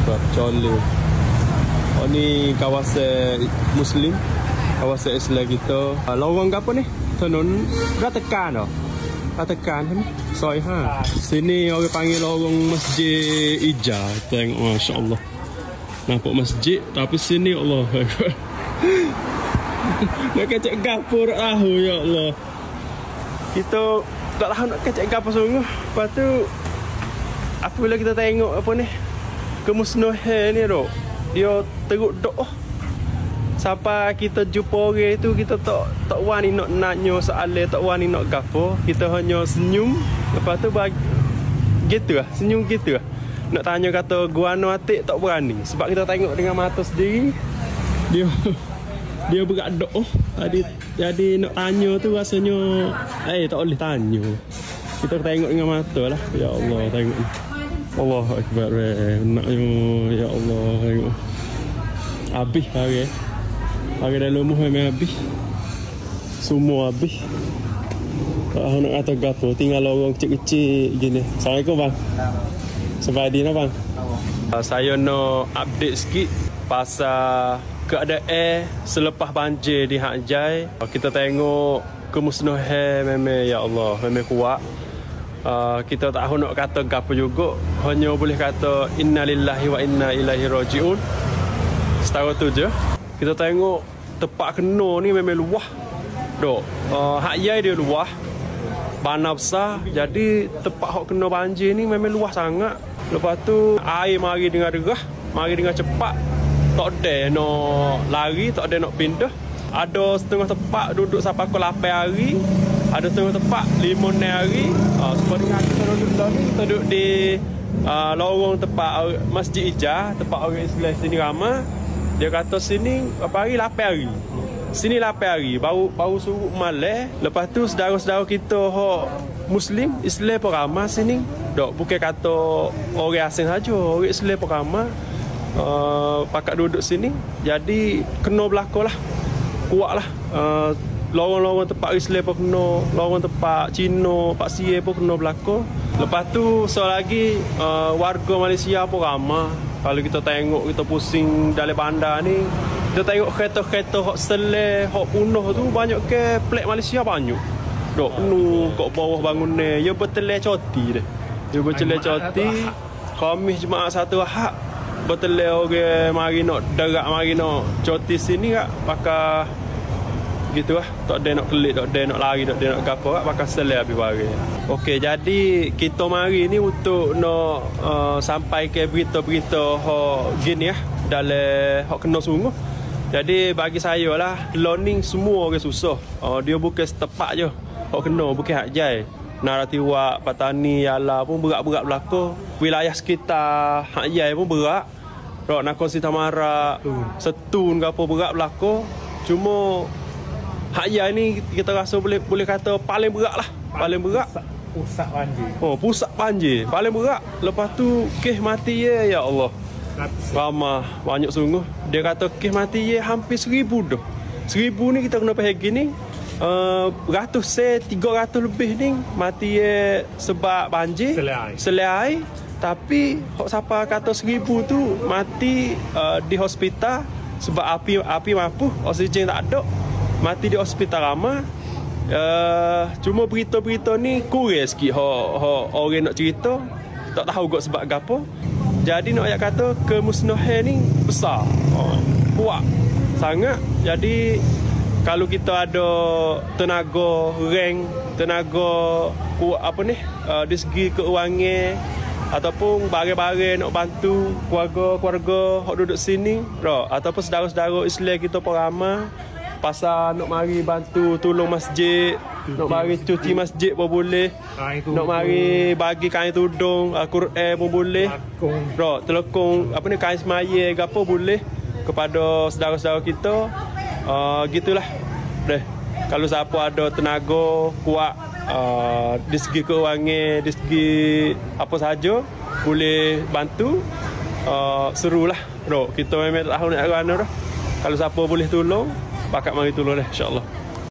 Akbar, Colin. Oh ni kawasan Muslim, kawasan Islam kita. Lorong apa ni? Tenun Ratakan dah. Ratakan ni. Soi ha. Sini orang panggil lorong Masjid Ija. Tengok masya-Allah. Nampak masjid tapi sini Allah. Nak kacak gapur tahu ya Allah. Kita tak tahu nak kacak gapur sungguh. Lepas tu apabila kita tengok apa ni kemusnahan ni dok, dia teruk dok. Sampai kita jumpa orang tu kita tak wani nak nanya soalan, tak wani nak gapo, kita hanya senyum. Lepas tu bagi gitu lah, senyum gitu lah. Nak tanya kata guano atik tak berani sebab kita tengok dengan mata sendiri dia berat dok. Jadi nak tanya tu rasanya tak boleh tanya. Kita tengok dengan mata lah. Ya Allah, tengok ni. Allahu Akbar. Naknya ya Allah, tengok. Habis hari. Hari dalam rumah memang habis. Semua habis. Tak nak kata gapo, tinggal orang kecil-kecil gini. Assalamualaikum bang. Sebadi nak bang. Saya nak update sikit pasal keadaan selepas banjir di Hak Jai. Kita tengok kemusnahan memang ya Allah, memang kuat. Kita tak tahu nak kata gapo juga, hanya boleh kata innalillahi wa inna ilaihi rajiun. Setara tu je. Kita tengok tempat kena ni memang luah. Dok, Hak Jai dia luah. Bana besar, jadi tempat hak kena banjir ni memang luas sangat. Lepas tu air mari dengan derah, mari dengan cepat. Tak ada nak lari, tak ada nak pindah. Ada setengah tempat duduk sampai pukul 8 hari. Ada setengah tempat 5 hari. Sebab dengan kita duduk ni, kita duduk di lorong tempat Masjid Ija, tempat orang Islam sini ramai. Dia kata sini apa hari 8 hari. Sini 8 hari baru suruh malam. Lepas tu saudara-saudara kita hok Muslim, Islam pun ramai sini. Dok bukan kata orang asing saja, orang Islam pun ramai. Pakat duduk sini. Jadi kena berlaku lah. Kuat lah. Lorong-lorong tempat Islam pun kena, lorong tempat Cina, Pak Sia pun kena berlaku. Lepas tu lagi warga Malaysia pun ramai. Kalau kita tengok, kita pusing dalam bandar ni, kita tengok kereta-kereta hok seleh, hok punuh tu banyak ke plek Malaysia banyak. Dok penuh kat bawah bangunan. Ya beteleh coti deh. Ya beteleh coti. Khamis Jumaat satu Ahad. Beteleh orang mari nak derak, mari nak coti sini kak pakai gitu lah. Tak ada nak kelik, tak ada nak lari, tak ada nak gapo kak pakai seleh habis barang. Okey, jadi kita mari ni untuk nak sampai ke berita-berita hok gini lah dalam hok kena sungguh. Jadi bagi saya lah, learning semua orang susah. Dia bukan setepak je. Hok kena bukan Hak Jai. Naratiwak, Patani, Yala pun berat-berat berlaku. Wilayah sekitar Hak Jai pun berat. Rok Nakon Sitamara, Setun ke apa berat berlaku. Cuma Hak Jai ni kita rasa boleh kata paling berat lah. Paling berat. Pusat banjir. Pusat banjir. Paling berat. Lepas tu kes mati ya Allah. Ramah banyak sungguh. Dia kata kes mati ye hampir 1000 dah. 1000 ni kita kena pergi ni. Ratus 300 lebih ni mati ye sebab banjir. Selai. Tapi hok siapa kata 1000 tu mati di hospital sebab api mampu, oksigen tak ada. Mati di hospital ramah. Cuma berita-berita ni kurang sikit orang nak cerita. Tak tahu kok sebab gapo. Jadi nak kata kemusnahan ni besar, kuat sangat. Jadi kalau kita ada tenaga rank, tenaga kuat apa ni dari segi keuangan ataupun barang-barang nak bantu keluarga-keluarga hok duduk sini, ataupun saudara-saudara Islam kita pun ramai pasal nak mari bantu tolong masjid, nak mari cuci masjid pun boleh, nak mari bagi kain tudung, Al-Quran pun boleh, telekong apa ni kain semaya ke apa boleh kepada saudara-saudara kita. Gitulah deh. Kalau siapa ada tenaga kuat di segi keuangan, di segi apa sahaja boleh bantu, serulah. Kita memang tak tahu nak ke mana dah. Kalau siapa boleh tolong, pakat mari tolong deh, insya-Allah.